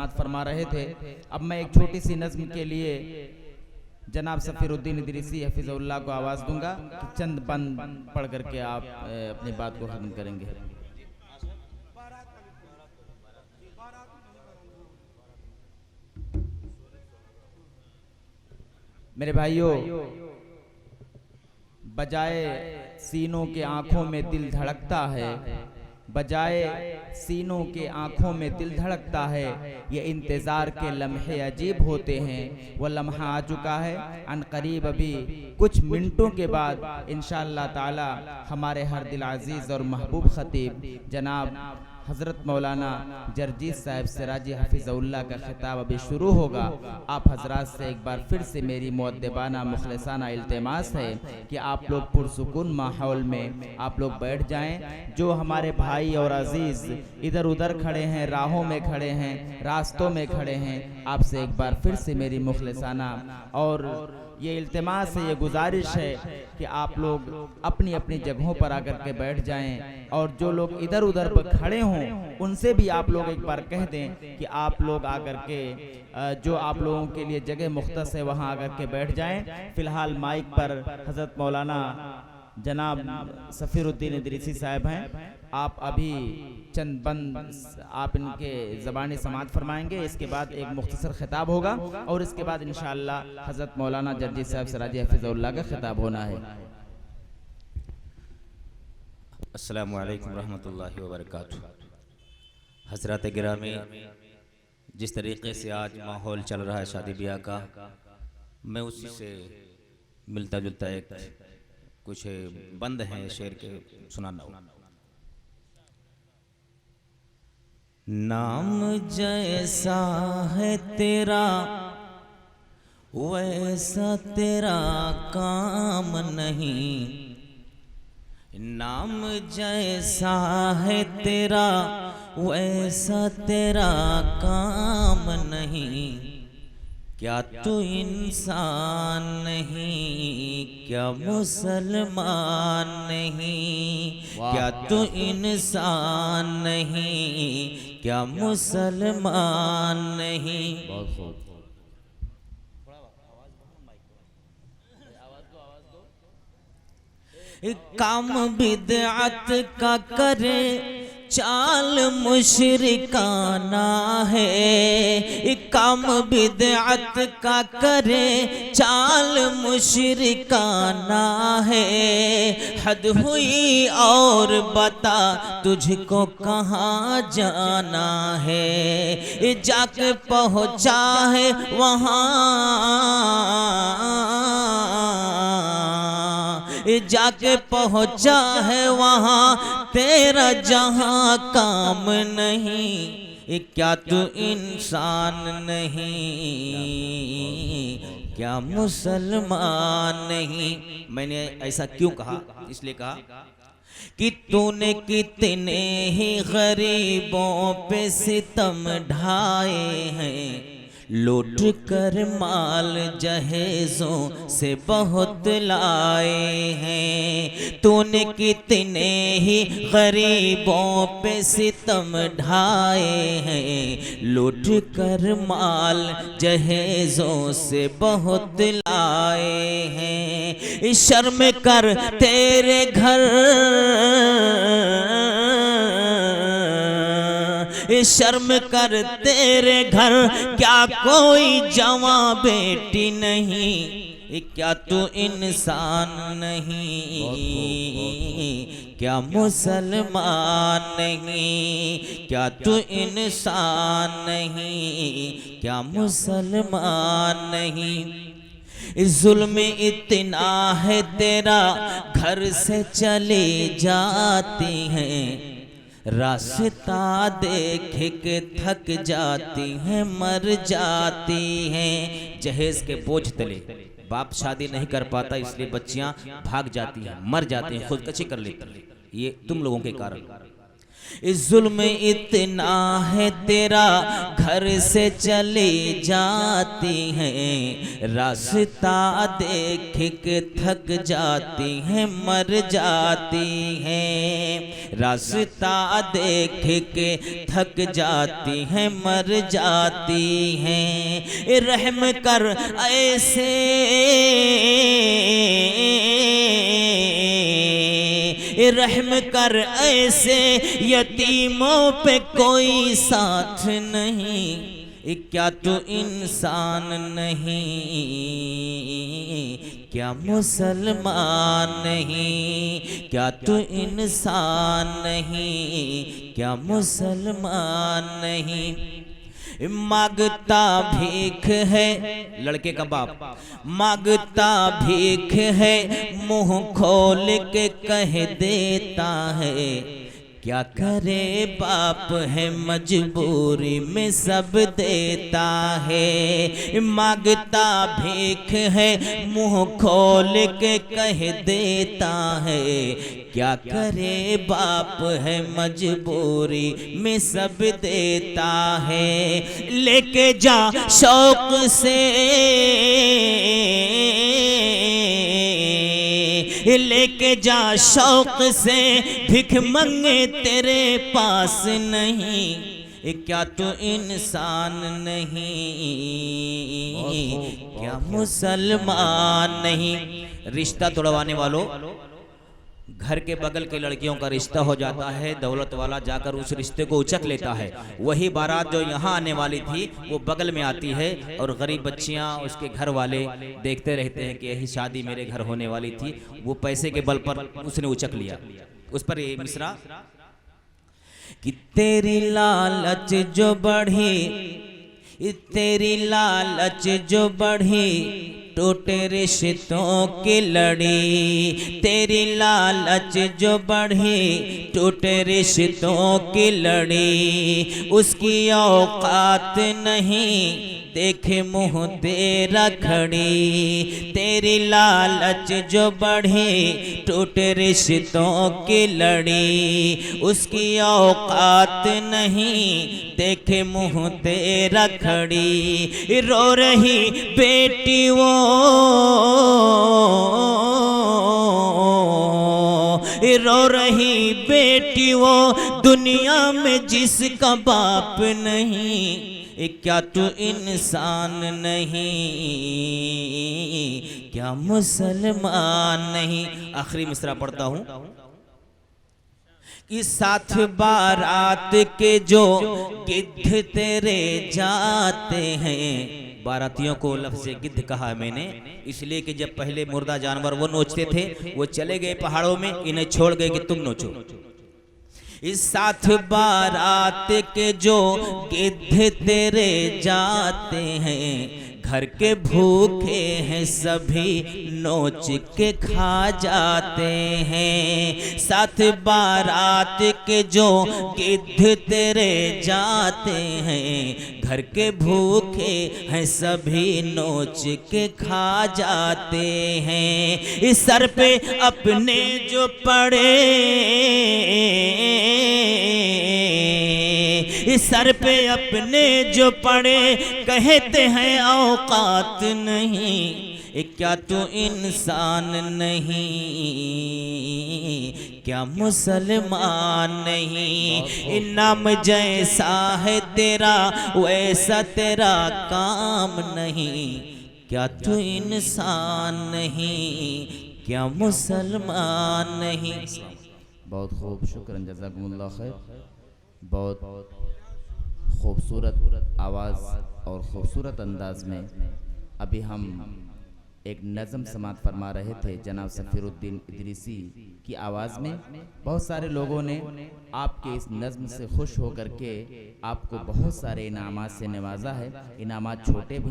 समाअत फरमा रहे थे। अब मैं एक छोटी सी नज़्म के लिए जनाब सफ़ीरुद्दीन इदरीसी हफिज़हुल्लाह को आवाज़ दूंगा कि चंद बंद पढ़ करके आप अपनी बात को ख़त्म करेंगे। मेरे भाइयों, बजाए सीनों के आंखों में दिल धड़कता है, बजाए सीनों के आंखों में दिल धड़कता है, ये इंतज़ार के लम्हे अजीब होते हैं। वो लम्हा आ चुका है, अन करीब अभी कुछ मिनटों के बाद इंशाअल्लाह ताला हमारे हर दिल अजीज़ और महबूब ख़तीब जनाब हज़रत मौलाना जरजीत साहब सिराजी हफिज़हुल्लाह का खिताब अभी शुरू होगा। आप हजरात से एक बार फिर से मेरी मुअद्दिबाना मुखलिसाना इल्तिमास है कि आप लोग पुरसुकून माहौल में आप लोग बैठ जाएं। जो हमारे भाई और अजीज़ इधर उधर खड़े हैं, राहों में खड़े हैं, रास्तों में खड़े हैं, आपसे एक बार फिर से मेरी मुखलिसाना और ये इल्तिमास है, ये गुजारिश है कि आप लोग अपनी अपनी जगहों पर आकर के बैठ जाएं। और जो लोग इधर उधर पर खड़े हों उनसे भी आप लोग एक बार कह दें कि आप लोग आकर के जो आप लोगों के लिए जगह मुख्तस है वहाँ आकर के बैठ जाएं। फ़िलहाल माइक पर हज़रत मौलाना जनाब सफ़ीरुद्दीन इदरीसी साहब हैं। आप अभी चंद बंद आप इनके ज़बानी समाअत फरमाएंगे, इसके बाद एक मुख्तसर खिताब होगा और इसके बाद इंशाअल्लाह हज़रत मौलाना जरजीत साहब सिराजी हफिज़हुल्लाह का खिताब होना है। अस्सलामु अलैकुम रहमतुल्लाहि व बरकातुहू। हज़रात गिरामी, जिस तरीक़े से आज माहौल चल रहा है शादी ब्याह का, मैं उसी से मिलता जुलता एक कुछ बंद हैं शेर के सुनाना हूँ। नाम जैसा है तेरा वैसा तेरा काम नहीं, नाम जैसा है तेरा वैसा तेरा काम नहीं। क्या तू इंसान नहीं, क्या मुसलमान नहीं, क्या तू इंसान नहीं, क्या मुसलमान नहीं। बहुत खूब। काम बिदअत का करे चाल मुशरिकाना है, काम बिदअत का करे चाल मुशरिकाना है। हद हुई और बता तुझको कहाँ जाना है, जाके पहुँचा है वहाँ, जाके पहुँचा है वहाँ तेरा जहाँ काम नहीं। क्या तू इंसान नहीं, क्या मुसलमान नहीं। मैंने ऐसा क्यों कहा? इसलिए कहा कि तूने कितने ही गरीबों पे सितम ढाए हैं, लूट कर माल जहेज़ों से बहुत लाए हैं। तूने कितने ही गरीबों पे सितम ढाए हैं, लूट कर माल जहेज़ों से बहुत लाए हैं। शर्म कर तेरे घर, शर्म कर तेरे घर क्या कोई जवां बेटी नहीं। क्या तू इंसान नहीं, क्या मुसलमान नहीं। क्या तू इंसान नहीं, क्या मुसलमान नहीं। जुल्म इतना है तेरा घर से चले जाती हैं, रास्ता देख के थक जाती हैं, मर जाती हैं। जहेज के बोझ तले बाप शादी नहीं कर पाता, इसलिए बच्चियां भाग जाती हैं, मर जाती हैं, खुदकशी कर लेती हैं। ये तुम लोगों के कारण। जुल्म इतना है तेरा घर से चली जाती हैं, रास्ता देख के थक जाती हैं, मर जाती हैं। रास्ता देख के थक जाती हैं, मर जाती हैं। रहम कर ऐसे रहम कर ऐसे यतीमों पे कोई साथ नहीं। क्या तू इंसान नहीं, क्या मुसलमान नहीं? क्या तू इंसान नहीं, क्या मुसलमान नहीं? मांगता भीख है लड़के का बाप, मांगता भीख है, मुंह खोल के कह देता है। क्या करे बाप है मजबूरी में सब देता है। मांगता भीख है, मुंह खोल के कह देता है। क्या करे बाप है मजबूरी में सब देता है। लेके जा शौक से, लेके जा शौक से, भिख मंगे तेरे पास नहीं। क्या तू इंसान नहीं, क्या मुसलमान नहीं? रिश्ता तोड़वाने वालों, घर के बगल के लड़कियों का रिश्ता हो जाता है, दौलत वाला जाकर उस रिश्ते को उचक लेता है। वही बारात जो यहाँ आने वाली थी वो बगल में आती है और गरीब बच्चियाँ उसके घर वाले देखते रहते हैं कि यही शादी मेरे घर होने वाली थी। वो पैसे के बल पर उसने उचक लिया। उस पर ये मिसरा कि तेरी लालच जो बढ़ी, तेरी लालच जो बढ़ी, टूटे रिश्तों की लड़ी। तेरी लालच जो बढ़ी, टूटे रिश्तों की लड़ी। उसकी औकात नहीं, देखे मुंह तेरा खड़ी। तेरी लालच जो बढ़ी, टूटे रिश्तों की लड़ी। उसकी औकात नहीं, देखे मुंह तेरा खड़ी। रो रही बेटी वो, रो रही बेटी वो, दुनिया में जिसका बाप नहीं। क्या तू इंसान नहीं, क्या मुसलमान नहीं? आखिरी मिसरा पढ़ता हूं कि साथ बारात के जो गिद्ध तेरे जाते हैं। बारातियों को लफ्ज़ गिद्ध कहा है मैंने इसलिए कि जब पहले मुर्दा जानवर वो नोचते थे, वो चले गए पहाड़ों में, इन्हें छोड़ गए कि तुम नोचो। इस साथ बारात के जो गिद्ध तेरे जाते हैं, घर के भूखे हैं सभी नोच के खा जाते हैं। साथ बारात के जो गिद्ध तेरे जाते हैं, घर के भूखे हैं सभी नोच के खा जाते हैं। इस सर पे अपने जो पड़े, इस सर पे अपने जो पड़े, कहते हैं औकात नहीं। क्या तू इंसान नहीं, क्या मुसलमान नहीं? नाम जैसा है तेरा, वैसा तेरा काम नहीं। क्या तू इंसान नहीं, क्या मुसलमान नहीं? बहुत खूब, शुक्रान, जज़ाकुमुल्लाह खैर। बहुत खूबसूरत आवाज़ और ख़ूबसूरत अंदाज में अभी हम एक नज़म समात फरमा रहे थे जनाब सफ़ीरुद्दीन इदरीसी की आवाज़ में। बहुत सारे लोगों ने आपके इस नज़म से खुश होकर के आपको बहुत सारे इनामात से नवाजा है। इनामात छोटे भी हैं,